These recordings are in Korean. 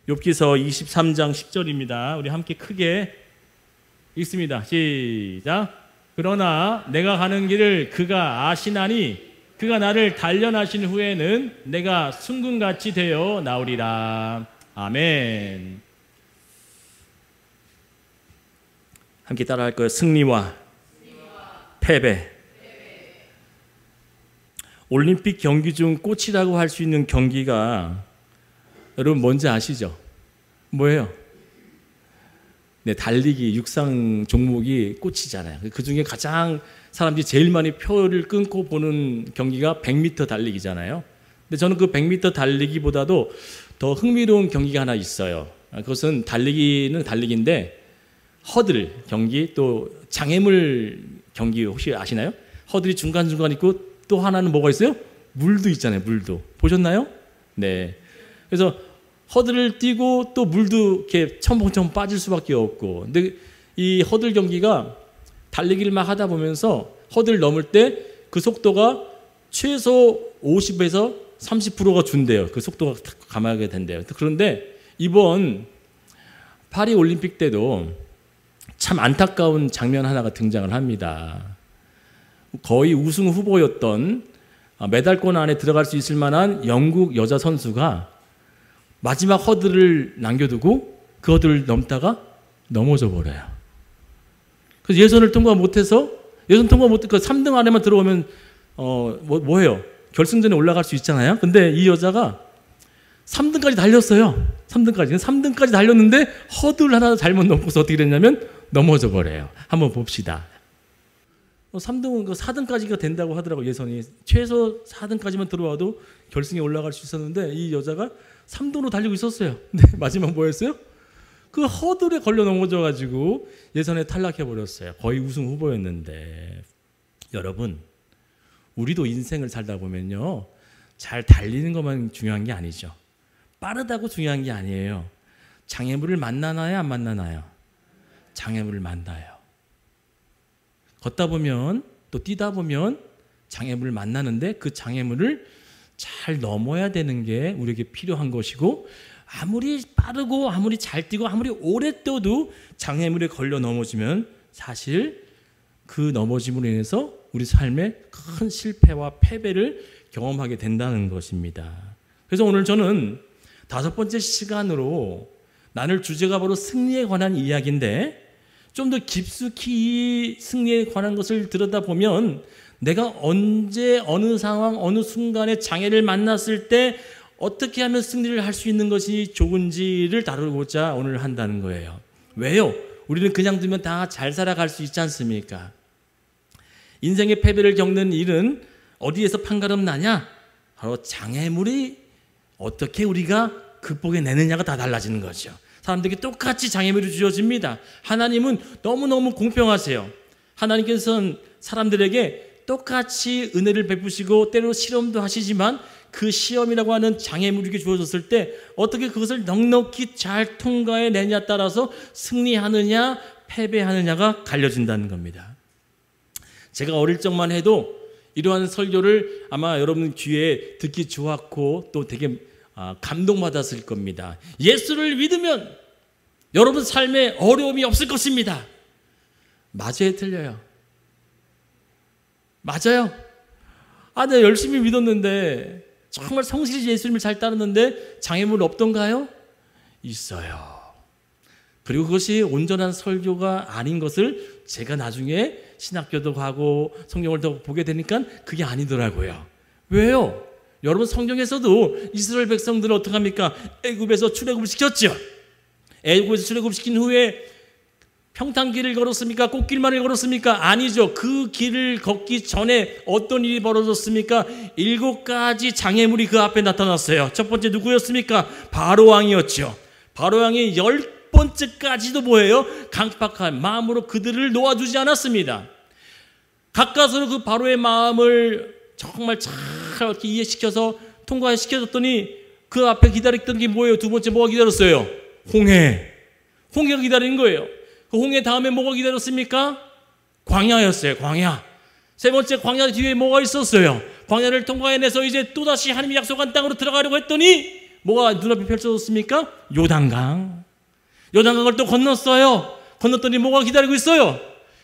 욥기서 23장 10절입니다. 우리 함께 크게 읽습니다. 시작. 그러나 내가 가는 길을 그가 아시나니 그가 나를 단련하신 후에는 내가 순금같이 되어 나오리라. 아멘. 함께 따라할 거예요. 승리와 패배. 올림픽 경기 중 꽃이라고 할 수 있는 경기가 여러분 뭔지 아시죠? 뭐예요? 네, 달리기 육상 종목이 꽃이잖아요. 그 중에 가장 사람들이 제일 많이 표를 끊고 보는 경기가 100m 달리기잖아요. 근데 저는 그 100m 달리기보다도 더 흥미로운 경기가 하나 있어요. 그것은 달리기는 달리기인데 허들 경기, 또 장애물 경기 혹시 아시나요? 허들이 중간중간 있고 또 하나는 뭐가 있어요? 물도 있잖아요. 물도. 보셨나요? 네. 그래서 허들을 뛰고 또 물도 이렇게 첨벙첨벙 빠질 수밖에 없고. 근데 이 허들 경기가 달리기를 막 하다 보면서 허들 넘을 때 그 속도가 최소 50에서 30%가 준대요. 그 속도가 감하게 된대요. 그런데 이번 파리 올림픽 때도 참 안타까운 장면 하나가 등장을 합니다. 거의 우승 후보였던 메달권 안에 들어갈 수 있을 만한 영국 여자 선수가 마지막 허들을 남겨두고 그 허들을 넘다가 넘어져 버려요. 그래서 예선을 통과 못해서 그 3등 안에만 들어오면 뭐예요? 결승전에 올라갈 수 있잖아요. 근데 이 여자가 3등까지 달렸어요. 3등까지 달렸는데 허들 하나 잘못 넘고서 어떻게 됐냐면 넘어져 버려요. 한번 봅시다. 3등은 4등까지가 된다고 하더라고요. 예선이 최소 4등까지만 들어와도 결승에 올라갈 수 있었는데 이 여자가 3등으로 달리고 있었어요. 근데 마지막 뭐였어요? 그 허들에 걸려 넘어져가지고 예선에 탈락해버렸어요. 거의 우승 후보였는데. 여러분, 우리도 인생을 살다 보면요, 잘 달리는 것만 중요한 게 아니죠. 빠르다고 중요한 게 아니에요. 장애물을 만나나요, 안 만나나요? 장애물을 만나요. 걷다 보면 또 뛰다 보면 장애물을 만나는데 그 장애물을 잘 넘어야 되는 게 우리에게 필요한 것이고, 아무리 빠르고 아무리 잘 뛰고 아무리 오래 뛰어도 장애물에 걸려 넘어지면 사실 그 넘어짐으로 인해서 우리 삶에 큰 실패와 패배를 경험하게 된다는 것입니다. 그래서 오늘 저는 5번째 시간으로 나눌 주제가 바로 승리에 관한 이야기인데, 좀 더 깊숙이 이 승리에 관한 것을 들여다보면 내가 언제 어느 상황 어느 순간에 장애를 만났을 때 어떻게 하면 승리를 할 수 있는 것이 좋은지를 다루고자 오늘 한다는 거예요. 왜요? 우리는 그냥 두면 다 잘 살아갈 수 있지 않습니까? 인생의 패배를 겪는 일은 어디에서 판가름 나냐? 바로 장애물이 어떻게 우리가 극복해내느냐가 다 달라지는 거죠. 사람들에게 똑같이 장애물이 주어집니다. 하나님은 너무너무 공평하세요. 하나님께서는 사람들에게 똑같이 은혜를 베푸시고 때로 실험도 하시지만 그 시험이라고 하는 장애물이 주어졌을 때 어떻게 그것을 넉넉히 잘 통과해내냐에 따라서 승리하느냐 패배하느냐가 갈려진다는 겁니다. 제가 어릴 적만 해도 이러한 설교를 아마 여러분 귀에 듣기 좋았고 또 되게 감동받았을 겁니다. 예수를 믿으면 여러분 삶에 어려움이 없을 것입니다. 맞아요, 틀려요? 맞아요. 내가 열심히 믿었는데 정말 성실히 예수님을 잘 따르는데 장애물 없던가요? 있어요. 그리고 그것이 온전한 설교가 아닌 것을 제가 나중에 신학교도 가고 성경을 더 보게 되니까 그게 아니더라고요. 왜요? 여러분, 성경에서도 이스라엘 백성들은 어떻게 합니까? 애굽에서 출애굽을 시켰죠. 애굽에서 출애굽시킨 후에 평탄길을 걸었습니까? 꽃길만을 걸었습니까? 아니죠. 그 길을 걷기 전에 어떤 일이 벌어졌습니까? 7가지 장애물이 그 앞에 나타났어요. 첫 번째 누구였습니까? 바로왕이었죠. 바로왕이 10번째까지도 뭐예요? 강팍한 마음으로 그들을 놓아주지 않았습니다. 가까스로 그 바로의 마음을 정말 잘 이렇게 이해시켜서 통과시켜줬더니 그 앞에 기다렸던 게 뭐예요? 두 번째 뭐가 기다렸어요? 홍해가 기다린 거예요. 그 홍해 다음에 뭐가 기다렸습니까? 광야였어요. 광야. 세 번째 광야 뒤에 뭐가 있었어요? 광야를 통과해내서 이제 또다시 하나님이 약속한 땅으로 들어가려고 했더니 뭐가 눈앞에 펼쳐졌습니까? 요단강. 요단강을 또 건넜어요. 건넜더니 뭐가 기다리고 있어요?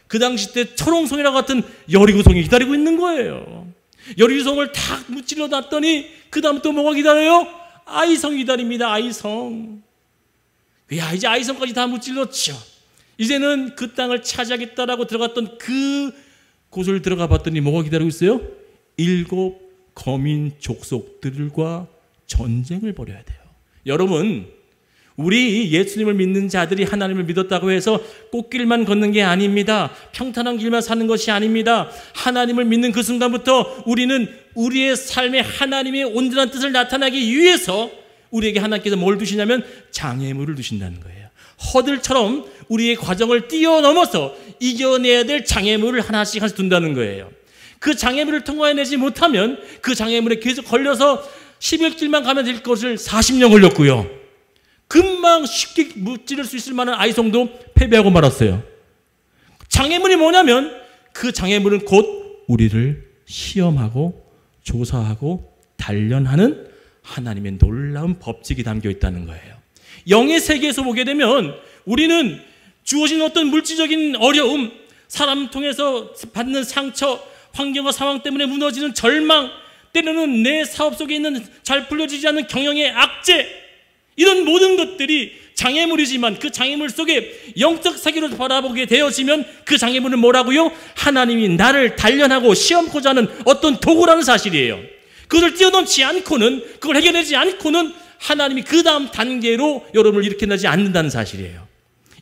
그 당시 때 초롱성이랑 같은 여리고성이 기다리고 있는 거예요. 여리고성을 탁 무찔러 놨더니 그 다음 또 뭐가 기다려요? 아이성이 기다립니다. 아이성. 야, 이제 아이성까지 다 무찔렀죠. 이제는 그 땅을 차지하겠다라고 들어갔던 그 곳을 들어가 봤더니 뭐가 기다리고 있어요? 7 거민 족속들과 전쟁을 벌여야 돼요. 여러분, 우리 예수님을 믿는 자들이 하나님을 믿었다고 해서 꽃길만 걷는 게 아닙니다. 평탄한 길만 사는 것이 아닙니다. 하나님을 믿는 그 순간부터 우리는 우리의 삶에 하나님의 온전한 뜻을 나타나기 위해서 우리에게 하나님께서 뭘 두시냐면 장애물을 두신다는 거예요. 허들처럼 우리의 과정을 뛰어넘어서 이겨내야 될 장애물을 하나씩 둔다는 거예요. 그 장애물을 통과해내지 못하면 그 장애물에 계속 걸려서 11길만 가면 될 것을 40년 걸렸고요. 금방 쉽게 무찌를 수 있을 만한 아이성도 패배하고 말았어요. 장애물이 뭐냐면 그 장애물은 곧 우리를 시험하고 조사하고 단련하는 하나님의 놀라운 법칙이 담겨 있다는 거예요. 영의 세계에서 보게 되면 우리는 주어진 어떤 물질적인 어려움, 사람 통해서 받는 상처, 환경과 상황 때문에 무너지는 절망, 때로는 내 사업 속에 있는 잘 풀려지지 않는 경영의 악재, 이런 모든 것들이 장애물이지만 그 장애물 속에 영적 세계로 바라보게 되어지면 그 장애물은 뭐라고요? 하나님이 나를 단련하고 시험코자 하는 어떤 도구라는 사실이에요. 그것을 뛰어넘지 않고는, 그걸 해결하지 않고는 하나님이 그 다음 단계로 여러분을 일으켜내지 않는다는 사실이에요.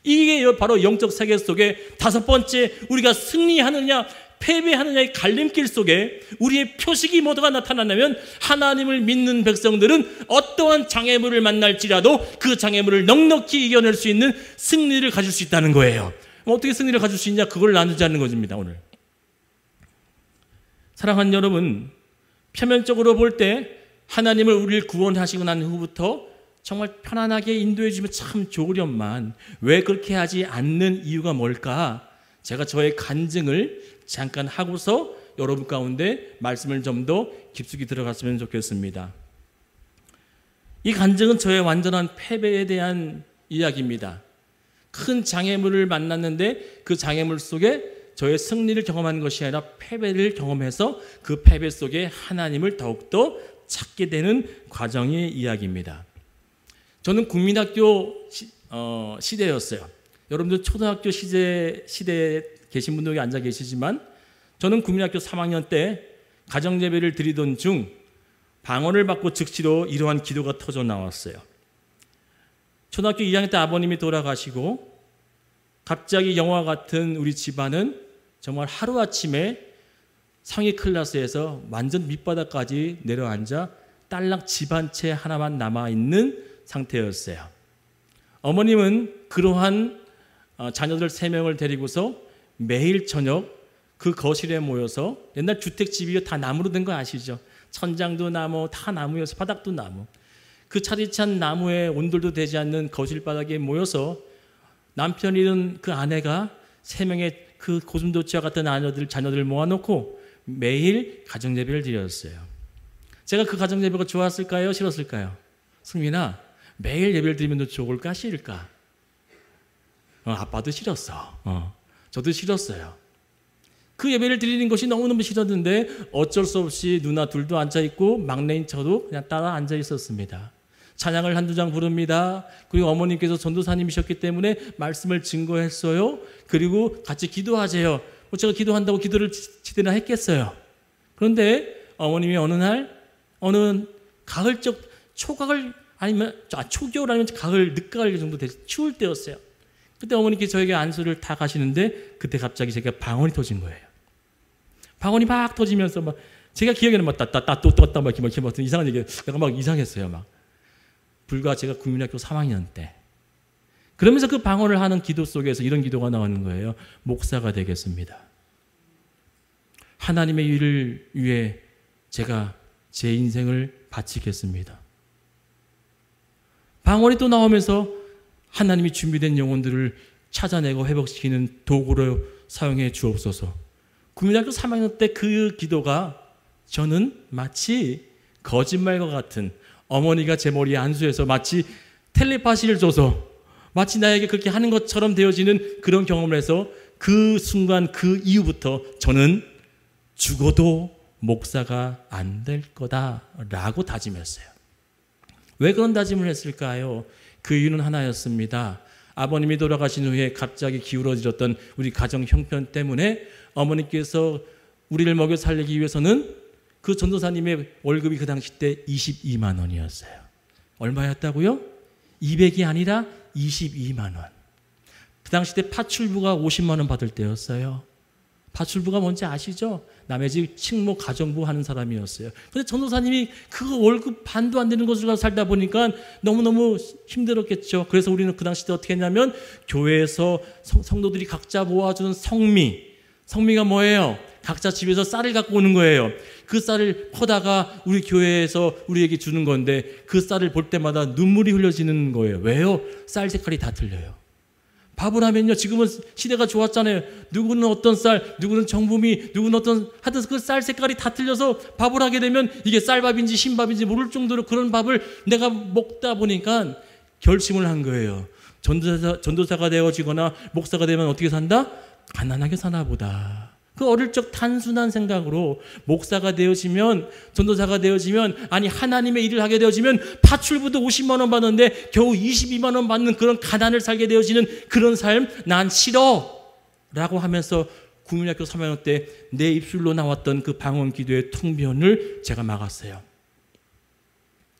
이게 바로 영적 세계 속에 5번째, 우리가 승리하느냐 패배하느냐의 갈림길 속에 우리의 표식이 뭐가 나타나냐면 하나님을 믿는 백성들은 어떠한 장애물을 만날지라도 그 장애물을 넉넉히 이겨낼 수 있는 승리를 가질 수 있다는 거예요. 어떻게 승리를 가질 수 있냐, 그걸 나누자는 것입니다. 오늘 사랑하는 여러분, 표면적으로 볼 때 하나님을 우리를 구원하시고 난 후부터 정말 편안하게 인도해 주면 참 좋으련만 왜 그렇게 하지 않는 이유가 뭘까? 제가 저의 간증을 잠깐 하고서 여러분 가운데 말씀을 좀 더 깊숙이 들어갔으면 좋겠습니다. 이 간증은 저의 완전한 패배에 대한 이야기입니다. 큰 장애물을 만났는데 그 장애물 속에 저의 승리를 경험하는 것이 아니라 패배를 경험해서 그 패배 속에 하나님을 더욱더 찾게 되는 과정의 이야기입니다. 저는 국민학교 시대였어요. 여러분들 초등학교 시대에 계신 분들 여기 앉아 계시지만 저는 국민학교 3학년 때 가정예배를 드리던 중 방언을 받고 즉시로 이러한 기도가 터져 나왔어요. 초등학교 2학년 때 아버님이 돌아가시고 갑자기 영화 같은 우리 집안은 정말 하루아침에 상위 클래스에서 완전 밑바닥까지 내려앉아 딸랑 집 한 채 하나만 남아있는 상태였어요. 어머님은 그러한 자녀들 3명을 데리고서 매일 저녁 그 거실에 모여서, 옛날 주택집이 다 나무로 된 거 아시죠? 천장도 나무, 다 나무여서 바닥도 나무. 그 차디찬 나무에 온돌도 되지 않는 거실 바닥에 모여서 남편이든 그 아내가 3명의 그 고슴도치와 같은 자녀들을 모아놓고 매일 가정예배를 드렸어요. 제가 그 가정예배가 좋았을까요? 싫었을까요? 승민아, 매일 예배를 드리면 너 좋을까? 싫을까? 아빠도 싫었어. 저도 싫었어요. 그 예배를 드리는 것이 너무너무 싫었는데 어쩔 수 없이 누나 둘도 앉아있고 막내인 저도 그냥 따라 앉아있었습니다. 찬양을 한두 장 부릅니다. 그리고 어머님께서 전도사님이셨기 때문에 말씀을 증거했어요. 그리고 같이 기도하세요. 제가 기도한다고 기도를 제대로 했겠어요. 그런데 어머님이 어느 가을적 초가을 아니면 초겨울 아니면 가을 늦가을 정도 되지 추울 때였어요. 그때 어머니께서 저에게 안수를 다 가시는데 그때 갑자기 제가 방언이 터진 거예요. 방언이 막 터지면서 막 제가 기억에는 막 따따따 막 이렇게 이상한 얘기, 내가 막 이상했어요. 막 불과 제가 국민학교 3학년 때. 그러면서 그 방언을 하는 기도 속에서 이런 기도가 나오는 거예요. 목사가 되겠습니다. 하나님의 일을 위해 제가 제 인생을 바치겠습니다. 방언이 또 나오면서 하나님이 준비된 영혼들을 찾아내고 회복시키는 도구로 사용해 주옵소서. 국민학교 3학년 때 그 기도가 저는 마치 거짓말과 같은 어머니가 제 머리에 안수해서 마치 텔레파시를 줘서 마치 나에게 그렇게 하는 것처럼 되어지는 그런 경험을 해서 그 순간 그 이후부터 저는 죽어도 목사가 안 될 거다라고 다짐했어요. 왜 그런 다짐을 했을까요? 그 이유는 하나였습니다. 아버님이 돌아가신 후에 갑자기 기울어졌던 우리 가정 형편 때문에 어머니께서 우리를 먹여 살리기 위해서는 그 전도사님의 월급이 그 당시 때 22만 원이었어요. 얼마였다고요? 200이 아니라 22만 원. 그 당시 때 파출부가 50만 원 받을 때였어요. 파출부가 뭔지 아시죠? 남의 집 식모 가정부 하는 사람이었어요. 근데 전도사님이 그 월급 반도 안 되는 곳을 가서 살다 보니까 너무너무 힘들었겠죠. 그래서 우리는 그 당시 때 어떻게 했냐면 교회에서 성도들이 각자 모아주는 성미가 뭐예요? 각자 집에서 쌀을 갖고 오는 거예요. 그 쌀을 퍼다가 우리 교회에서 우리에게 주는 건데 그 쌀을 볼 때마다 눈물이 흘려지는 거예요. 왜요? 쌀 색깔이 다 틀려요. 밥을 하면요, 지금은 시대가 좋았잖아요. 누구는 어떤 쌀, 누구는 정부미, 누구는 어떤, 하여튼 그 쌀 색깔이 다 틀려서 밥을 하게 되면 이게 쌀밥인지 흰밥인지 모를 정도로 그런 밥을 내가 먹다 보니까 결심을 한 거예요. 전도사가 되어지거나 목사가 되면 어떻게 산다? 가난하게 사나 보다. 그 어릴 적 단순한 생각으로 목사가 되어지면, 전도사가 되어지면, 아니 하나님의 일을 하게 되어지면 파출부도 50만 원 받는데 겨우 22만 원 받는 그런 가난을 살게 되어지는 그런 삶 난 싫어 라고 하면서 국민학교 3학년 때 내 입술로 나왔던 그 방언 기도의 통변을 제가 막았어요.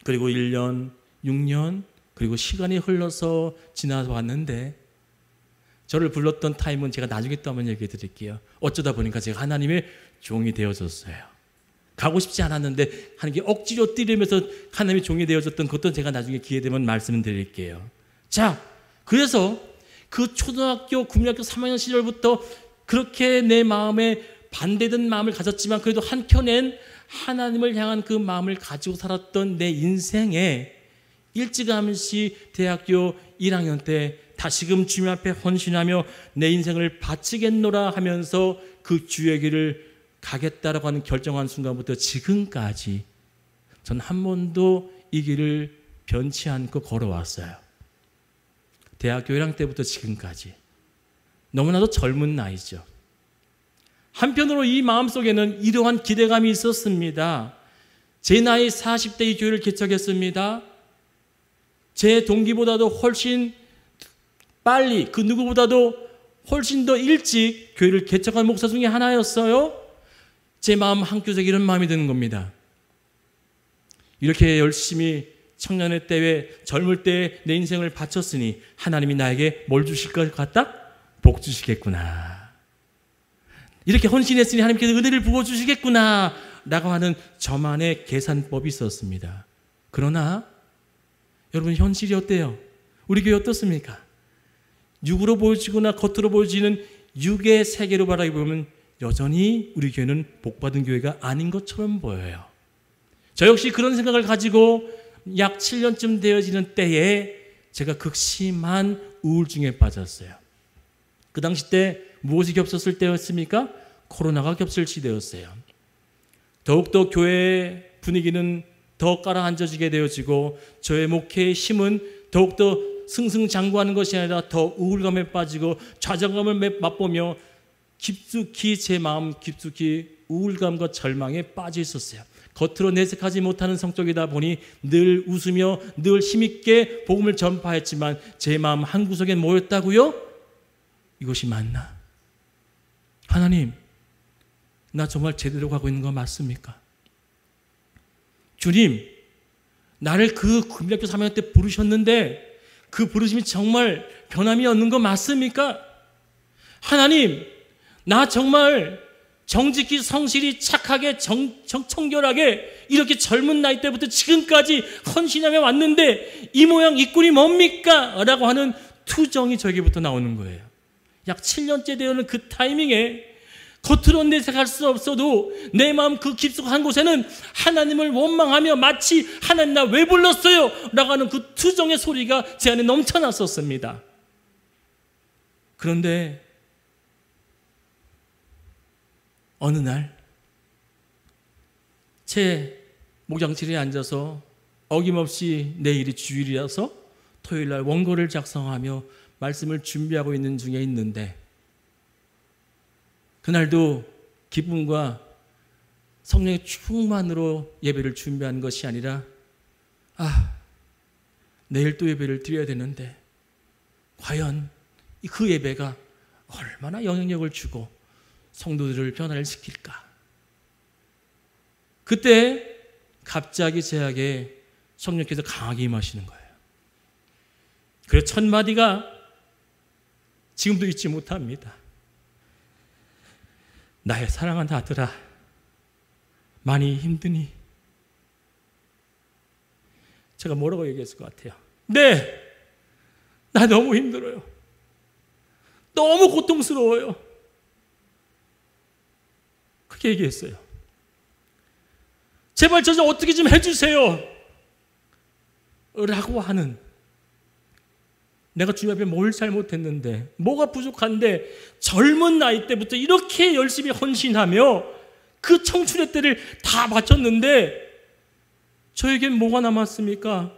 그리고 1년, 6년, 그리고 시간이 흘러서 지나서 왔는데 저를 불렀던 타임은 제가 나중에 또 한번 얘기해 드릴게요. 어쩌다 보니까 제가 하나님의 종이 되어졌어요. 가고 싶지 않았는데 하나님께 억지로 뛰려면서 하나님의 종이 되어졌던 것도 제가 나중에 기회 되면 말씀드릴게요. 자, 그래서 그 초등학교, 국민학교 3학년 시절부터 그렇게 내 마음에 반대된 마음을 가졌지만 그래도 한켠엔 하나님을 향한 그 마음을 가지고 살았던 내 인생에 일찌감치 대학교 1학년 때 다시금 주님 앞에 헌신하며 내 인생을 바치겠노라 하면서 그 주의 길을 가겠다라고 하는 결정한 순간부터 지금까지 전 한 번도 이 길을 변치 않고 걸어왔어요. 대학교 1학년 때부터 지금까지. 너무나도 젊은 나이죠. 한편으로 이 마음속에는 이러한 기대감이 있었습니다. 제 나이 40대 이 교회를 개척했습니다. 제 동기보다도 훨씬 빨리, 그 누구보다도 훨씬 더 일찍 교회를 개척한 목사 중에 하나였어요. 제 마음 한구석에 이런 마음이 드는 겁니다. 이렇게 열심히 청년의 때에 젊을 때 내 인생을 바쳤으니 하나님이 나에게 뭘 주실 것 같다? 복 주시겠구나. 이렇게 헌신했으니 하나님께서 은혜를 부어주시겠구나 라고 하는 저만의 계산법이 있었습니다. 그러나 여러분 현실이 어때요? 우리 교회 어떻습니까? 육으로 보여지거나 겉으로 보여지는 육의 세계로 바라보면 여전히 우리 교회는 복받은 교회가 아닌 것처럼 보여요. 저 역시 그런 생각을 가지고 약 7년쯤 되어지는 때에 제가 극심한 우울증에 빠졌어요. 그 당시 때 무엇이 겹쳤을 때였습니까? 코로나가 겹칠 시대였어요. 더욱더 교회의 분위기는 더 깔아앉아지게 되어지고 저의 목회의 힘은 더욱더 승승장구하는 것이 아니라 더 우울감에 빠지고 좌절감을 맛보며 깊숙이 제 마음 깊숙이 우울감과 절망에 빠져 있었어요. 겉으로 내색하지 못하는 성격이다 보니 늘 웃으며 늘 힘있게 복음을 전파했지만 제 마음 한구석엔 뭐였다고요? 이것이 맞나? 하나님, 나 정말 제대로 가고 있는 거 맞습니까? 주님, 나를 그 국민학교 3학년 때 부르셨는데 그 부르심이 정말 변함이 없는 거 맞습니까? 하나님, 나 정말 정직히 성실히 착하게 청결하게 이렇게 젊은 나이 때부터 지금까지 헌신하며 왔는데 이 모양 이 꼴이 뭡니까? 라고 하는 투정이 저에게부터 나오는 거예요. 약 7년째 되어는 그 타이밍에 겉으로 내색할 수 없어도 내 마음 그 깊숙한 곳에는 하나님을 원망하며 마치 하나님 나 왜 불렀어요? 라고 하는 그 투정의 소리가 제 안에 넘쳐났었습니다. 그런데 어느 날 제 목장실에 앉아서 어김없이 내일이 주일이라서 토요일날 원고를 작성하며 말씀을 준비하고 있는 중에 있는데, 그날도 기쁨과 성령의 충만으로 예배를 준비하는 것이 아니라, 내일 또 예배를 드려야 되는데 과연 그 예배가 얼마나 영향력을 주고 성도들을 변화를 시킬까. 그때 갑자기 제에게 성령께서 강하게 임하시는 거예요. 그래서 첫 마디가 지금도 잊지 못합니다. 나의 사랑하는 아들아, 많이 힘드니? 제가 뭐라고 얘기했을 것 같아요? 네, 나 너무 힘들어요. 너무 고통스러워요. 그렇게 얘기했어요. 제발 저 좀 어떻게 좀 해주세요 라고 하는, 내가 주님 앞에 뭘 잘못했는데, 뭐가 부족한데 젊은 나이 때부터 이렇게 열심히 헌신하며 그 청춘의 때를 다 바쳤는데 저에겐 뭐가 남았습니까?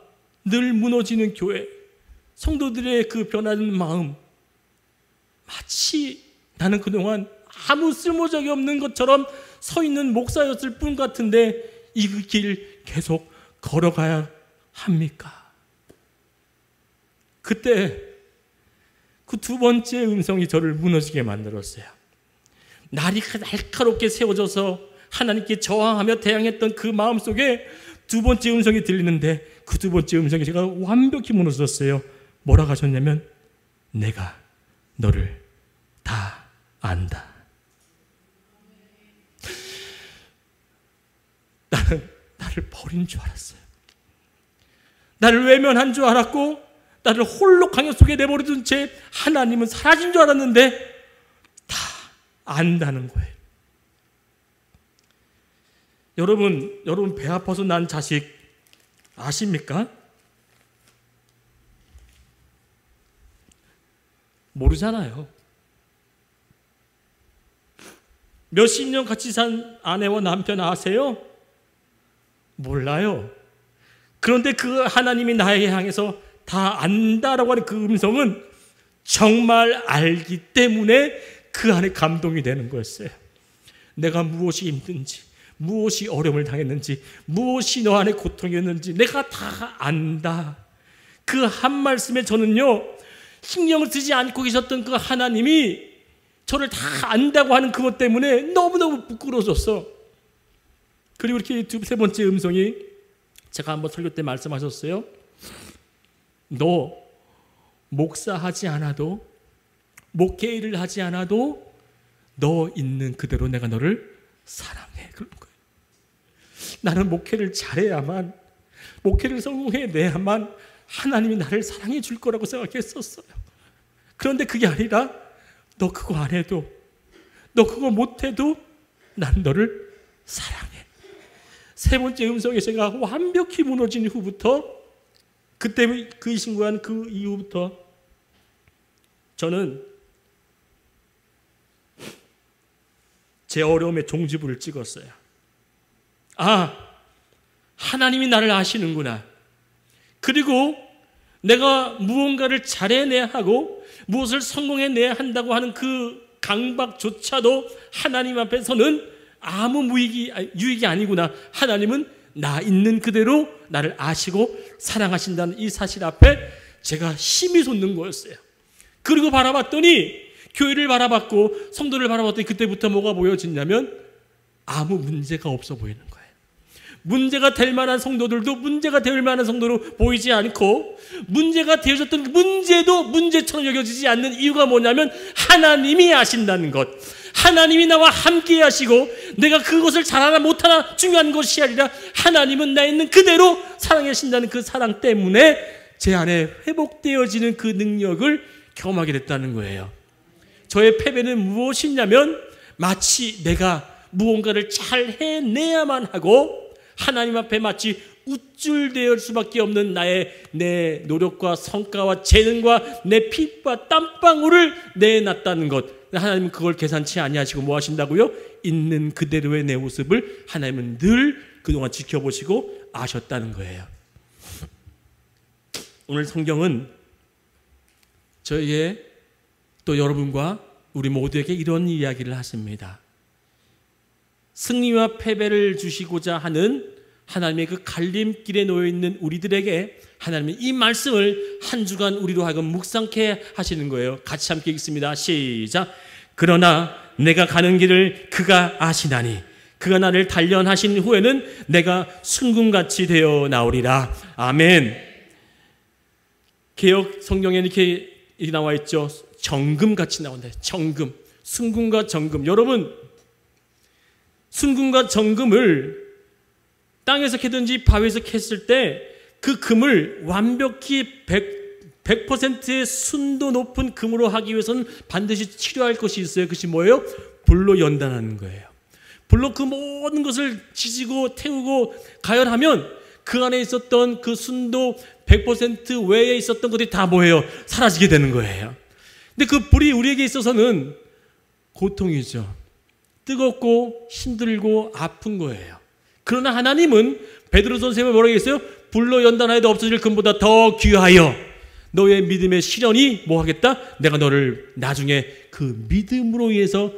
늘 무너지는 교회, 성도들의 그 변하는 마음, 마치 나는 그동안 아무 쓸모적이 없는 것처럼 서 있는 목사였을 뿐 같은데 이 길 계속 걸어가야 합니까? 그때 그 두 번째 음성이 저를 무너지게 만들었어요. 날이 날카롭게 세워져서 하나님께 저항하며 대항했던 그 마음속에 두 번째 음성이 들리는데, 그 두 번째 음성이 제가 완벽히 무너졌어요. 뭐라고 하셨냐면, 내가 너를 다 안다. 나를 버린 줄 알았어요. 나를 외면한 줄 알았고, 나를 홀로 광야 속에 내버려둔 채 하나님은 사라진 줄 알았는데 다 안다는 거예요. 여러분 배 아파서 난 자식 아십니까? 모르잖아요. 몇십 년 같이 산 아내와 남편 아세요? 몰라요. 그런데 그 하나님이 나에게 향해서 다 안다라고 하는 그 음성은 정말 알기 때문에 그 안에 감동이 되는 거였어요. 내가 무엇이 힘든지, 무엇이 어려움을 당했는지, 무엇이 너 안에 고통이었는지 내가 다 안다. 그 한 말씀에 저는요, 신경을 쓰지 않고 계셨던 그 하나님이 저를 다 안다고 하는 그것 때문에 너무너무 부끄러워졌어. 그리고 이렇게 세 번째 음성이, 제가 한번 설교 때 말씀하셨어요. 너 목사하지 않아도, 목회 일을 하지 않아도 너 있는 그대로 내가 너를 사랑해. 그런 거예요. 나는 목회를 잘해야만, 목회를 성공해내야만 하나님이 나를 사랑해 줄 거라고 생각했었어요. 그런데 그게 아니라, 너 그거 안 해도, 너 그거 못해도 난 너를 사랑해. 세 번째 음성에 제가 완벽히 무너진 후부터, 그때 그 신고한 그 이후부터 저는 제 어려움의 종지부를 찍었어요. 하나님이 나를 아시는구나. 그리고 내가 무언가를 잘해내야 하고 무엇을 성공해내야 한다고 하는 그 강박조차도 하나님 앞에서는 아무 유익이 아니구나. 하나님은 나 있는 그대로 나를 아시고 사랑하신다는 이 사실 앞에 제가 힘이 솟는 거였어요. 그리고 바라봤더니, 교회를 바라봤고 성도를 바라봤더니 그때부터 뭐가 보여지냐면 아무 문제가 없어 보이는 거예요. 문제가 될 만한 성도들도 문제가 될 만한 성도로 보이지 않고, 문제가 되어졌던 문제도 문제처럼 여겨지지 않는 이유가 뭐냐면 하나님이 아신다는 것, 하나님이 나와 함께 하시고 내가 그것을 잘하나 못하나 중요한 것이 아니라 하나님은 나 있는 그대로 사랑하신다는 그 사랑 때문에 제 안에 회복되어지는 그 능력을 경험하게 됐다는 거예요. 저의 패배는 무엇이냐면, 마치 내가 무언가를 잘 해내야만 하고 하나님 앞에 마치 우쭐대을 수밖에 없는 내 노력과 성과와 재능과 내 피와 땀방울을 내놨다는 것. 하나님은 그걸 계산치 아니하시고 뭐 하신다고요? 있는 그대로의 내 모습을 하나님은 늘 그동안 지켜보시고 아셨다는 거예요. 오늘 성경은 저희의 또 여러분과 우리 모두에게 이런 이야기를 하십니다. 승리와 패배를 주시고자 하는 하나님의 그 갈림길에 놓여 있는 우리들에게 하나님의 이 말씀을 한 주간 우리로 하여금 묵상케 하시는 거예요. 같이 함께 읽습니다. 시작. 그러나 내가 가는 길을 그가 아시나니 그가 나를 단련하신 후에는 내가 순금같이 되어 나오리라. 아멘. 개역 성경에 이렇게 나와 있죠. 정금같이 나온다. 정금. 순금과 정금. 여러분, 순금과 정금을 땅에서 캐든지 바위에서 캤을 때 그 금을 완벽히 100%의 순도 높은 금으로 하기 위해서는 반드시 치료할 것이 있어요. 그것이 뭐예요? 불로 연단하는 거예요. 불로 그 모든 것을 지지고 태우고 가열하면 그 안에 있었던 그 순도 100% 외에 있었던 것들이 다 뭐예요? 사라지게 되는 거예요. 근데 그 불이 우리에게 있어서는 고통이죠. 뜨겁고 힘들고 아픈 거예요. 그러나 하나님은 베드로 선생님을 뭐라고 했어요? 불로 연단하여도 없어질 금보다 더 귀하여 너의 믿음의 시련이 뭐 하겠다? 내가 너를 나중에 그 믿음으로 인해서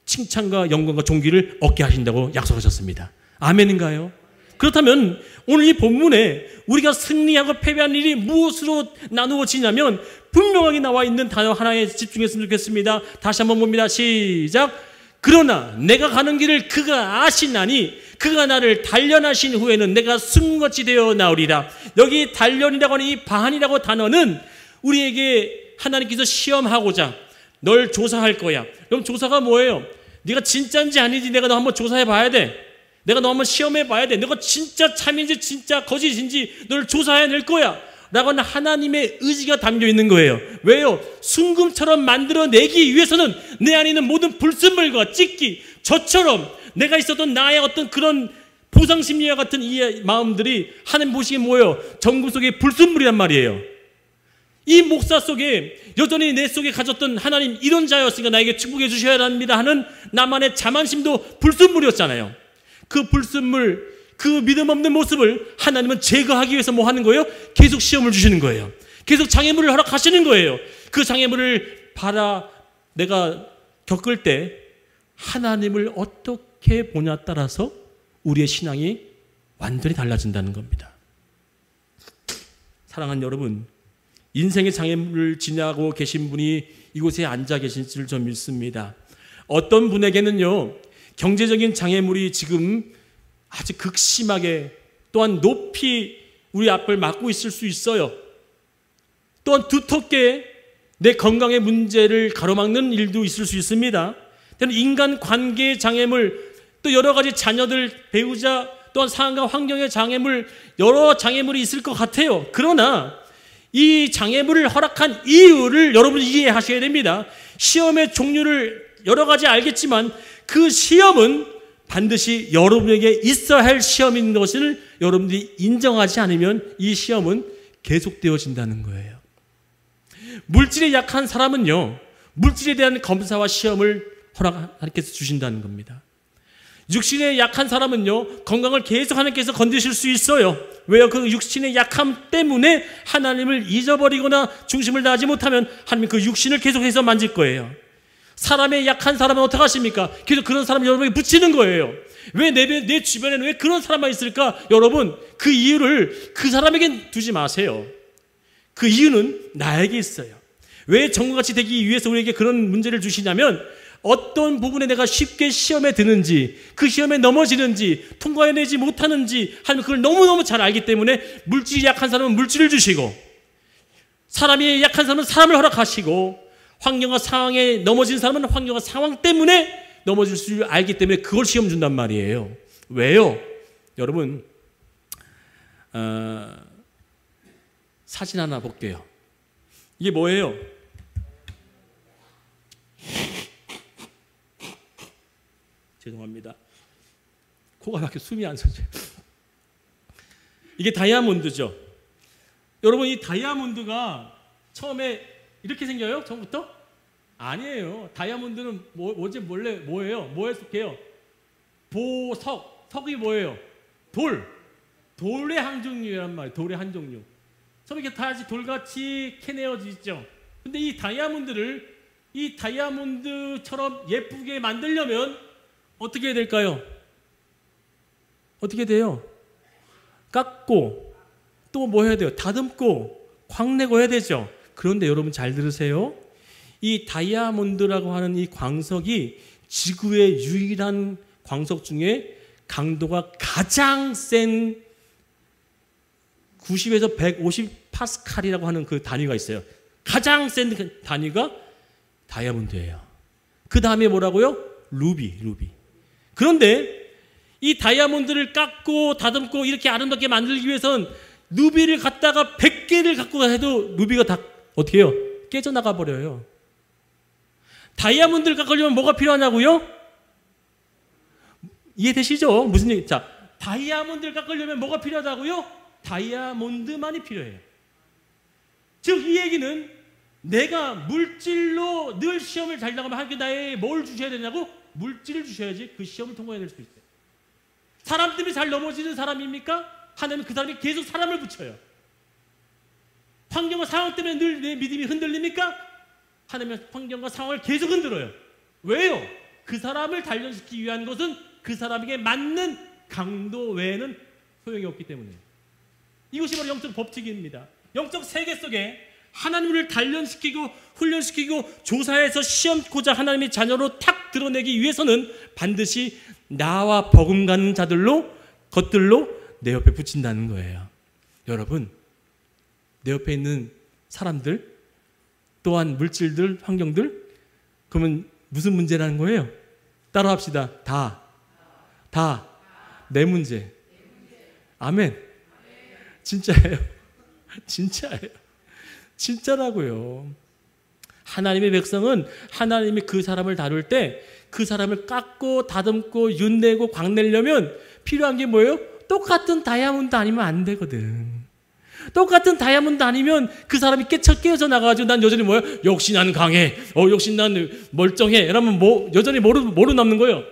칭찬과 영광과 존귀를 얻게 하신다고 약속하셨습니다. 아멘인가요? 그렇다면 오늘 이 본문에 우리가 승리하고 패배한 일이 무엇으로 나누어지냐면 분명하게 나와 있는 단어 하나에 집중했으면 좋겠습니다. 다시 한번 봅니다. 시작. 그러나 내가 가는 길을 그가 아시나니 그가 나를 단련하신 후에는 내가 순금같이 되어 나오리라. 여기 단련이라고 하는 이 반이라고 단어는 우리에게 하나님께서 시험하고자 널 조사할 거야. 그럼 조사가 뭐예요? 네가 진짜인지 아닌지 내가 너 한번 조사해 봐야 돼. 내가 너 한번 시험해 봐야 돼. 너가 진짜 참인지 진짜 거짓인지 너를 조사해낼 거야 라고 하는 하나님의 의지가 담겨 있는 거예요. 왜요? 순금처럼 만들어내기 위해서는 내 안에 있는 모든 불순물과 찢기, 저처럼 내가 있었던 나의 어떤 그런 보상심리와 같은 이 마음들이 하나님 보시기에 뭐예요? 정금 속의 불순물이란 말이에요. 이 목사 속에 여전히 내 속에 가졌던 하나님 이런 자였으니까 나에게 축복해 주셔야 합니다 하는 나만의 자만심도 불순물이었잖아요. 그 불순물, 그 믿음 없는 모습을 하나님은 제거하기 위해서 뭐 하는 거예요? 계속 시험을 주시는 거예요. 계속 장애물을 허락하시는 거예요. 그 장애물을 내가 겪을 때 하나님을 어떻게 보냐 따라서 우리의 신앙이 완전히 달라진다는 겁니다. 사랑하는 여러분, 인생의 장애물을 지나고 계신 분이 이곳에 앉아 계신 줄 좀 믿습니다. 어떤 분에게는요, 경제적인 장애물이 지금 아주 극심하게 또한 높이 우리 앞을 막고 있을 수 있어요. 또한 두텁게 내 건강의 문제를 가로막는 일도 있을 수 있습니다. 인간 관계의 장애물, 또 여러 가지 자녀들, 배우자, 또한 상황과 환경의 장애물, 여러 장애물이 있을 것 같아요. 그러나 이 장애물을 허락한 이유를 여러분이 이해하셔야 됩니다. 시험의 종류를 여러 가지 알겠지만 그 시험은 반드시 여러분에게 있어야 할 시험인 것을 여러분들이 인정하지 않으면 이 시험은 계속되어진다는 거예요. 물질에 약한 사람은요, 물질에 대한 검사와 시험을 하나님께서 주신다는 겁니다. 육신에 약한 사람은요, 건강을 계속 하나님께서 건드실 수 있어요. 왜요? 그 육신의 약함 때문에 하나님을 잊어버리거나 중심을 다하지 못하면 하나님 그 육신을 계속해서 만질 거예요. 사람의 약한 사람은 어떻게 하십니까? 계속 그런 사람을 여러분에게 붙이는 거예요. 왜 내 주변에는 왜 그런 사람만 있을까? 여러분, 그 이유를 그 사람에게 두지 마세요. 그 이유는 나에게 있어요. 왜 정금같이 되기 위해서 우리에게 그런 문제를 주시냐면 어떤 부분에 내가 쉽게 시험에 드는지, 그 시험에 넘어지는지, 통과해내지 못하는지 하는 그걸 너무너무 잘 알기 때문에 물질이 약한 사람은 물질을 주시고, 사람이 약한 사람은 사람을 허락하시고, 환경과 상황에 넘어진 사람은 환경과 상황 때문에 넘어질 줄 알기 때문에 그걸 시험 준단 말이에요. 왜요? 여러분, 사진 하나 볼게요. 이게 뭐예요? 죄송합니다. 코가 막혀 숨이 안 서져요. 이게 다이아몬드죠. 여러분, 이 다이아몬드가 처음에 이렇게 생겨요? 처음부터? 아니에요. 다이아몬드는 뭐예요? 뭐에 속해요? 보석. 석이 뭐예요? 돌. 돌의 한 종류란 말이에요. 돌의 한 종류. 처음에 이렇게 다시 돌같이 캐내어지죠. 근데 이 다이아몬드처럼 예쁘게 만들려면 어떻게 해야 될까요? 어떻게 돼요? 깎고 또 뭐 해야 돼요? 다듬고 광내고 해야 되죠. 그런데 여러분 잘 들으세요. 이 다이아몬드라고 하는 이 광석이 지구의 유일한 광석 중에 강도가 가장 센 90에서 150 파스칼이라고 하는 그 단위가 있어요. 가장 센 그 단위가 다이아몬드예요. 그 다음에 뭐라고요? 루비. 그런데 이 다이아몬드를 깎고 다듬고 이렇게 아름답게 만들기 위해선 루비를 갖다가 100개를 갖고 해도 루비가 다 어떻게 해요? 깨져나가 버려요. 다이아몬드를 깎으려면 뭐가 필요하냐고요? 이해되시죠? 무슨 얘기? 자, 다이아몬드를 깎으려면 뭐가 필요하다고요? 다이아몬드만이 필요해요. 즉 이 얘기는 내가 물질로 늘 시험을 잘 나가면 하나님께 나의 뭘 주셔야 되냐고? 물질을 주셔야지 그 시험을 통과해낼 수 있어요. 사람 때문에 잘 넘어지는 사람입니까? 하나님은 그 사람이 계속 사람을 붙여요. 환경과 상황 때문에 늘 내 믿음이 흔들립니까? 하나님은 환경과 상황을 계속 흔들어요. 왜요? 그 사람을 단련시키기 위한 것은 그 사람에게 맞는 강도 외에는 소용이 없기 때문이에요. 이것이 바로 영적 법칙입니다. 영적 세계 속에 하나님을 단련시키고 훈련시키고 조사해서 시험코자 하나님의 자녀로 탁 드러내기 위해서는 반드시 나와 버금가는 것들로 내 옆에 붙인다는 거예요. 여러분, 내 옆에 있는 사람들, 또한 물질들, 환경들, 그러면 무슨 문제라는 거예요? 따라 합시다. 다 내 문제. 아멘. 진짜예요. 진짜라고요. 하나님의 백성은 하나님이 그 사람을 다룰 때 그 사람을 깎고 다듬고 윤내고 광내려면 필요한 게 뭐예요? 똑같은 다이아몬드 아니면 안 되거든. 똑같은 다이아몬드 아니면 그 사람이 깨져 나가가지고 난 여전히 뭐야? 역시 난 강해. 역시 난 멀쩡해. 이러면 여전히 뭐로 남는 거예요?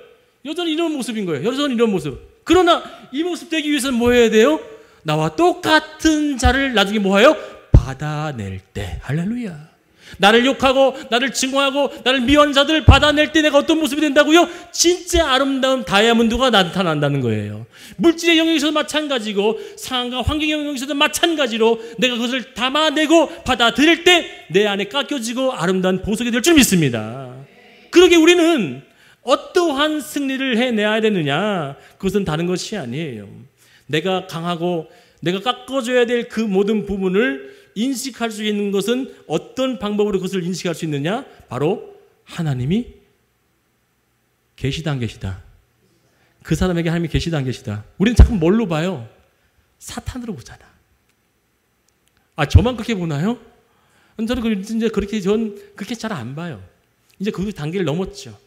여전히 이런 모습인 거예요. 여전히 이런 모습. 그러나 이 모습 되기 위해서는 뭐 해야 돼요? 나와 똑같은 자를 나중에 뭐해요? 받아낼 때. 할렐루야. 나를 욕하고 나를 증오하고 나를 미워하는 자들을 받아낼 때 내가 어떤 모습이 된다고요? 진짜 아름다운 다이아몬드가 나타난다는 거예요. 물질의 영역에서도 마찬가지고 상황과 환경의 영역에서도 마찬가지로 내가 그것을 담아내고 받아들일 때 내 안에 깎여지고 아름다운 보석이 될 줄 믿습니다. 그러게 우리는 어떠한 승리를 해내야 되느냐? 그것은 다른 것이 아니에요. 내가 강하고 내가 깎아줘야 될 그 모든 부분을 인식할 수 있는 것은 어떤 방법으로 그것을 인식할 수 있느냐? 바로 하나님이 계시다 안 계시다. 그 사람에게 하나님이 계시다 안 계시다. 우리는 자꾸 뭘로 봐요? 사탄으로 보잖아. 저만 그렇게 보나요? 저는 이제 그렇게 잘 안 봐요. 이제 그 단계를 넘었죠.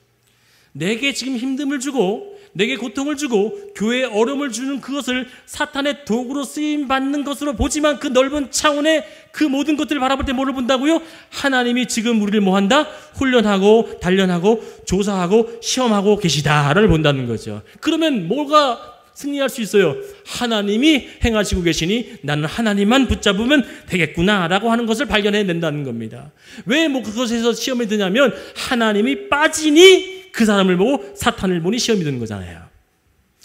내게 지금 힘듦을 주고 내게 고통을 주고 교회에 어려움을 주는 그것을 사탄의 도구로 쓰임받는 것으로 보지만 그 넓은 차원의 그 모든 것들을 바라볼 때 뭐를 본다고요? 하나님이 지금 우리를 뭐한다? 훈련하고 단련하고 조사하고 시험하고 계시다를 본다는 거죠. 그러면 뭐가 승리할 수 있어요? 하나님이 행하시고 계시니 나는 하나님만 붙잡으면 되겠구나라고 하는 것을 발견해낸다는 겁니다. 왜 그것에서 시험이 드냐면 하나님이 빠지니 그 사람을 보고 사탄을 보니 시험이 드는 거잖아요.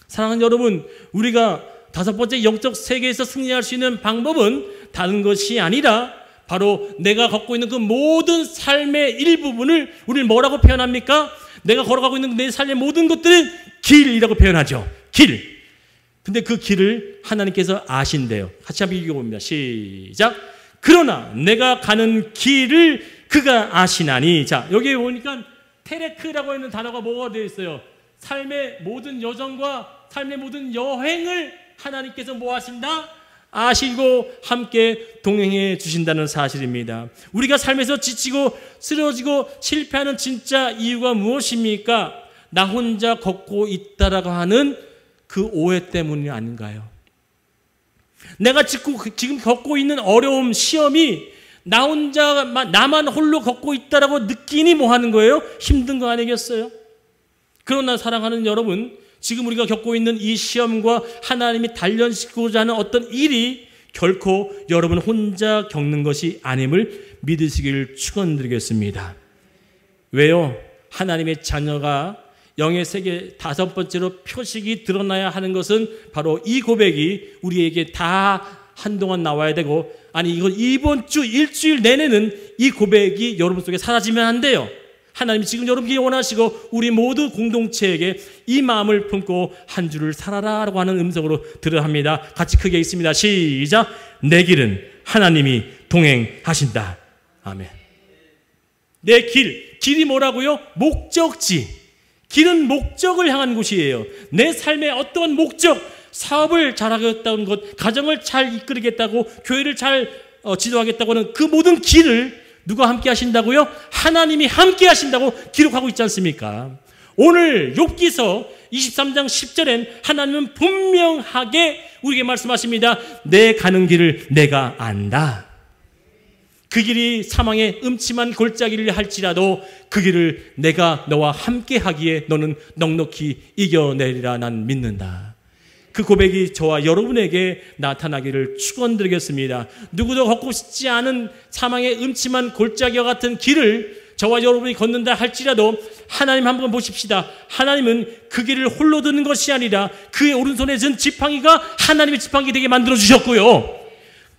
사랑하는 여러분, 우리가 5번째 영적 세계에서 승리할 수 있는 방법은 다른 것이 아니라 바로 내가 갖고 있는 그 모든 삶의 일부분을 우리는 뭐라고 표현합니까? 내가 걸어가고 있는 내 삶의 모든 것들은 길이라고 표현하죠. 길. 근데 그 길을 하나님께서 아신대요. 같이 한번 읽어봅니다. 시작. 그러나 내가 가는 길을 그가 아시나니. 자, 여기 보니까 테레크라고 하는 단어가 뭐가 되어 있어요? 삶의 모든 여정과 삶의 모든 여행을 하나님께서 뭐 하신다? 아시고 함께 동행해 주신다는 사실입니다. 우리가 삶에서 지치고 쓰러지고 실패하는 진짜 이유가 무엇입니까? 나 혼자 걷고 있다라고 하는 그 오해 때문이 아닌가요? 내가 지금 겪고 있는 어려움, 시험이 나 혼자, 나만 홀로 걷고 있다라고 느끼니 뭐 하는 거예요? 힘든 거 아니겠어요? 그러나 사랑하는 여러분, 지금 우리가 겪고 있는 이 시험과 하나님이 단련시키고자 하는 어떤 일이 결코 여러분 혼자 겪는 것이 아님을 믿으시길 축원드리겠습니다. 왜요? 하나님의 자녀가 영의 세계 5번째로 표식이 드러나야 하는 것은 바로 이 고백이 우리에게 다 한동안 나와야 되고, 아니 이거 이번 주 일주일 내내는 이 고백이 여러분 속에 사라지면 안 돼요. 하나님이 지금 여러분께 원하시고 우리 모두 공동체에게 이 마음을 품고 한 주를 살아라 라고 하는 음성으로 들어야 합니다. 같이 크게 읽습니다. 시작. 내 길은 하나님이 동행하신다. 아멘. 내 길이 뭐라고요? 목적지. 길은 목적을 향한 곳이에요. 내 삶의 어떤 목적, 사업을 잘하겠다는 것, 가정을 잘 이끌겠다고, 교회를 잘 지도하겠다고 하는 그 모든 길을 누가 함께 하신다고요? 하나님이 함께 하신다고 기록하고 있지 않습니까? 오늘 욥기서 23장 10절엔 하나님은 분명하게 우리에게 말씀하십니다. 내 가는 길을 내가 안다. 그 길이 사망의 음침한 골짜기를 할지라도 그 길을 내가 너와 함께 하기에 너는 넉넉히 이겨내리라 난 믿는다. 그 고백이 저와 여러분에게 나타나기를 축원드리겠습니다. 누구도 걷고 싶지 않은 사망의 음침한 골짜기와 같은 길을 저와 여러분이 걷는다 할지라도 하나님 한번 보십시다. 하나님은 그 길을 홀로 드는 것이 아니라 그의 오른손에 든 지팡이가 하나님의 지팡이 되게 만들어 주셨고요.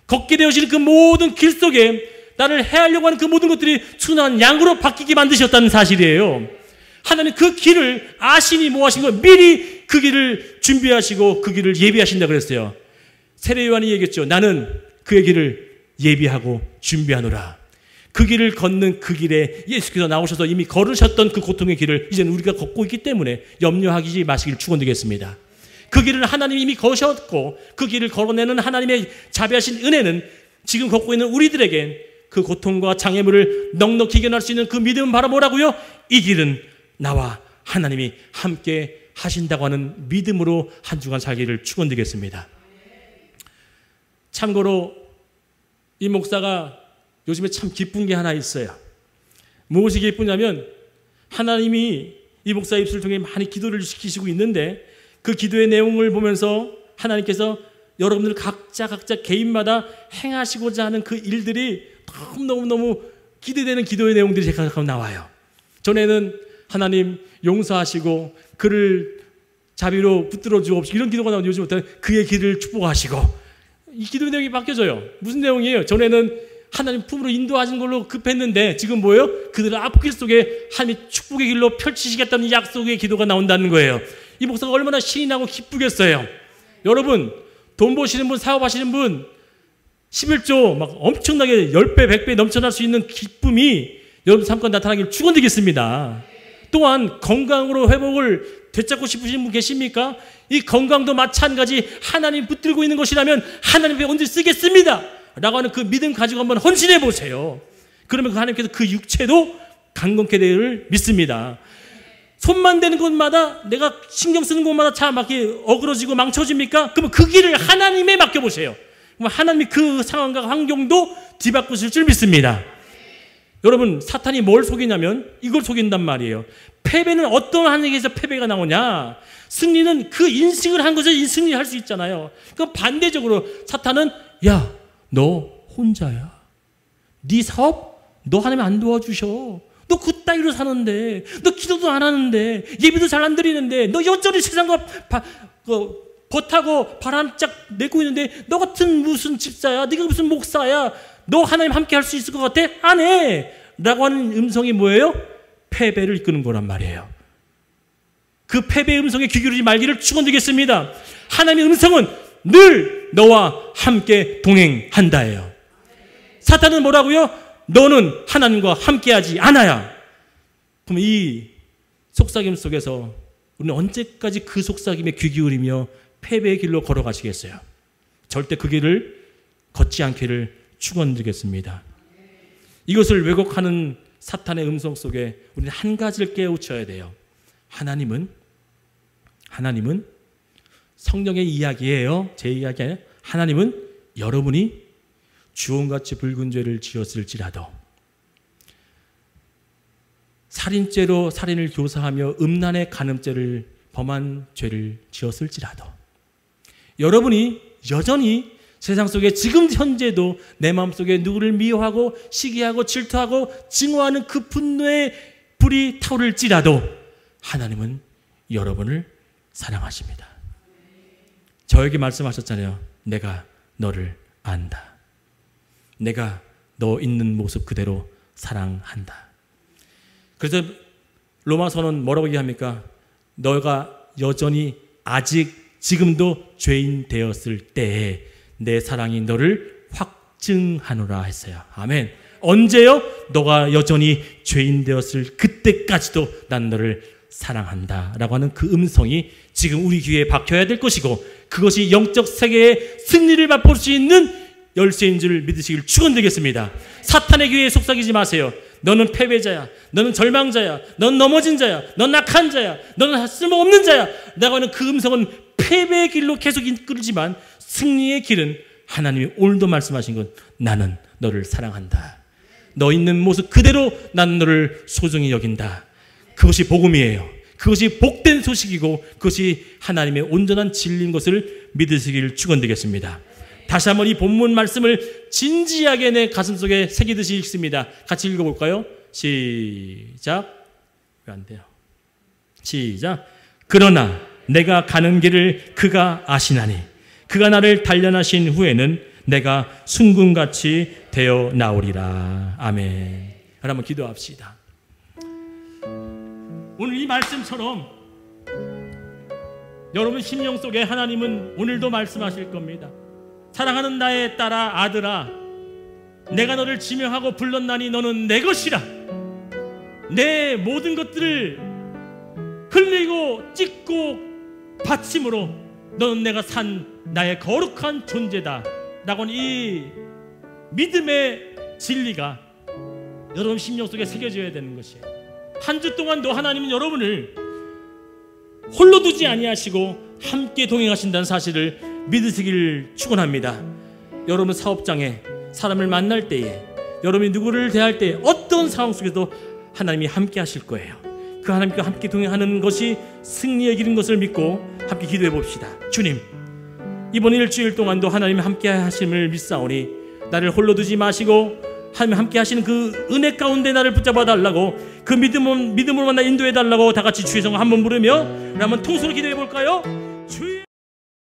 걷게 되어지는 그 모든 길 속에 나를 해하려고 하는 그 모든 것들이 순한 양으로 바뀌게 만드셨다는 사실이에요. 하나님 그 길을 아시니 뭐하신 거예요? 미리 그 길을 준비하시고 그 길을 예비하신다 그랬어요. 세례 요한이 얘기했죠. 나는 그의 길을 예비하고 준비하노라. 그 길을 걷는 그 길에 예수께서 나오셔서 이미 걸으셨던 그 고통의 길을 이제는 우리가 걷고 있기 때문에 염려하지 마시길 축원드리겠습니다. 그 길을 하나님이 이미 거셨고 그 길을 걸어내는 하나님의 자비하신 은혜는 지금 걷고 있는 우리들에게 그 고통과 장애물을 넉넉히 이겨낼 수 있는 그 믿음은 바로 뭐라고요? 이 길은 나와 하나님이 함께 하신다고 하는 믿음으로 한 주간 살기를 축원드리겠습니다. 참고로 이 목사가 요즘에 참 기쁜 게 하나 있어요. 무엇이 기쁘냐면 하나님이 이 목사의 입술을 통해 많이 기도를 시키시고 있는데 그 기도의 내용을 보면서 하나님께서 여러분들 각자 개인마다 행하시고자 하는 그 일들이 너무너무 기대되는 기도의 내용들이 제가 가끔 나와요. 전에는 하나님 용서하시고 그를 자비로 붙들어 주옵시고 이런 기도가 나오는데 요즘부터는 그의 길을 축복하시고 이 기도의 내용이 바뀌어져요. 무슨 내용이에요? 전에는 하나님 품으로 인도하신 걸로 급했는데 지금 뭐예요? 그들의 앞길 속에 하나님의 축복의 길로 펼치시겠다는 약속의 기도가 나온다는 거예요. 이 목사가 얼마나 신이 나고 기쁘겠어요. 여러분 돈 버시는 분, 사업하시는 분 11조 막 엄청나게 10배, 100배 넘쳐날 수 있는 기쁨이 여러분 삶과 나타나기를 축원드리겠습니다. 또한 건강으로 회복을 되찾고 싶으신 분 계십니까? 이 건강도 마찬가지 하나님 붙들고 있는 것이라면 하나님께 언제 쓰겠습니다 라고 하는 그 믿음 가지고 한번 헌신해 보세요. 그러면 그 하나님께서 그 육체도 강건케 되기를 믿습니다. 손만 대는 곳마다 내가 신경 쓰는 곳마다 차 막 어그러지고 망쳐집니까? 그러면 그 길을 하나님에 맡겨보세요. 그럼 하나님이 그 상황과 환경도 뒤바꾸실 줄 믿습니다. 여러분 사탄이 뭘 속이냐면 이걸 속인단 말이에요. 패배는 어떤 환경에서 패배가 나오냐? 승리는 그 인식을 한 것에 승리할 수 있잖아요. 그럼 반대적으로 사탄은 야, 너 혼자야. 네 사업 너 하나님 안 도와주셔. 너 그따위로 사는데, 너 기도도 안 하는데, 예배도 잘 안 드리는데, 너 여전히 세상과 버타고 바람짝 내고 있는데, 너 같은 무슨 집사야? 네가 무슨 목사야? 너 하나님 함께 할 수 있을 것 같아? 안 해! 라고 하는 음성이 뭐예요? 패배를 이끄는 거란 말이에요. 그 패배의 음성에 귀 기울이지 말기를 축원드리겠습니다. 하나님의 음성은 늘 너와 함께 동행한다예요. 사탄은 뭐라고요? 너는 하나님과 함께하지 않아야. 그럼 이 속삭임 속에서 우리는 언제까지 그 속삭임에 귀 기울이며 패배의 길로 걸어가시겠어요? 절대 그 길을 걷지 않기를 축원드리겠습니다. 이것을 왜곡하는 사탄의 음성 속에 우리는 한 가지를 깨우쳐야 돼요. 하나님은 성령의 이야기예요. 제 이야기 아니에요. 하나님은 여러분이 주홍같이 붉은 죄를 지었을지라도, 살인죄로 살인을 교사하며 음란의 간음죄를 범한 죄를 지었을지라도, 여러분이 여전히 세상 속에 지금 현재도 내 마음속에 누구를 미워하고 시기하고 질투하고 증오하는 그 분노의 불이 타오를지라도 하나님은 여러분을 사랑하십니다. 저에게 말씀하셨잖아요. 내가 너를 안다. 내가 너 있는 모습 그대로 사랑한다. 그래서 로마서는 뭐라고 얘기합니까? 너가 여전히 아직 지금도 죄인 되었을 때에 내 사랑이 너를 확증하노라 했어요. 아멘. 언제요? 너가 여전히 죄인 되었을 그때까지도 난 너를 사랑한다 라고 하는 그 음성이 지금 우리 귀에 박혀야 될 것이고, 그것이 영적 세계의 승리를 맛볼 수 있는 열쇠인 줄 믿으시길 축원드리겠습니다. 사탄의 귀에 속삭이지 마세요. 너는 패배자야, 너는 절망자야, 넌 넘어진 자야, 넌 악한 자야, 너는 쓸모없는 자야 라고 하는 그 음성은 패배의 길로 계속 이끌지만, 승리의 길은 하나님이 오늘도 말씀하신 건 나는 너를 사랑한다. 너 있는 모습 그대로 난 너를 소중히 여긴다. 그것이 복음이에요. 그것이 복된 소식이고 그것이 하나님의 온전한 진리인 것을 믿으시길 축원드리겠습니다. 다시 한번 이 본문 말씀을 진지하게 내 가슴속에 새기듯이 읽습니다. 같이 읽어볼까요? 시작. 왜 안 돼요? 시작. 그러나 내가 가는 길을 그가 아시나니 그가 나를 단련하신 후에는 내가 순금같이 되어 나오리라. 아멘. 한번 기도합시다. 오늘 이 말씀처럼 여러분 심령 속에 하나님은 오늘도 말씀하실 겁니다. 사랑하는 나의 딸아, 아들아, 내가 너를 지명하고 불렀나니 너는 내 것이라. 내 모든 것들을 흘리고 찢고 바침으로 너는 내가 산 나의 거룩한 존재다 라고 하는 이 믿음의 진리가 여러분 심령 속에 새겨져야 되는 것이에요. 한 주 동안도 하나님은 여러분을 홀로 두지 아니하시고 함께 동행하신다는 사실을 믿으시길 축원합니다. 여러분 사업장에 사람을 만날 때에, 여러분이 누구를 대할 때에 어떤 상황 속에도 하나님이 함께 하실 거예요. 그 하나님과 함께 동행하는 것이 승리의 길인 것을 믿고 함께 기도해 봅시다. 주님, 이번 일주일 동안도 하나님이 함께 하심을 믿사오니 나를 홀로 두지 마시고 하나님 함께 하시는 그 은혜 가운데 나를 붙잡아 달라고, 그 믿음으로만 나 인도해 달라고 다 같이 주의 성을 한번 부르며 한번 통수로 기도해 볼까요?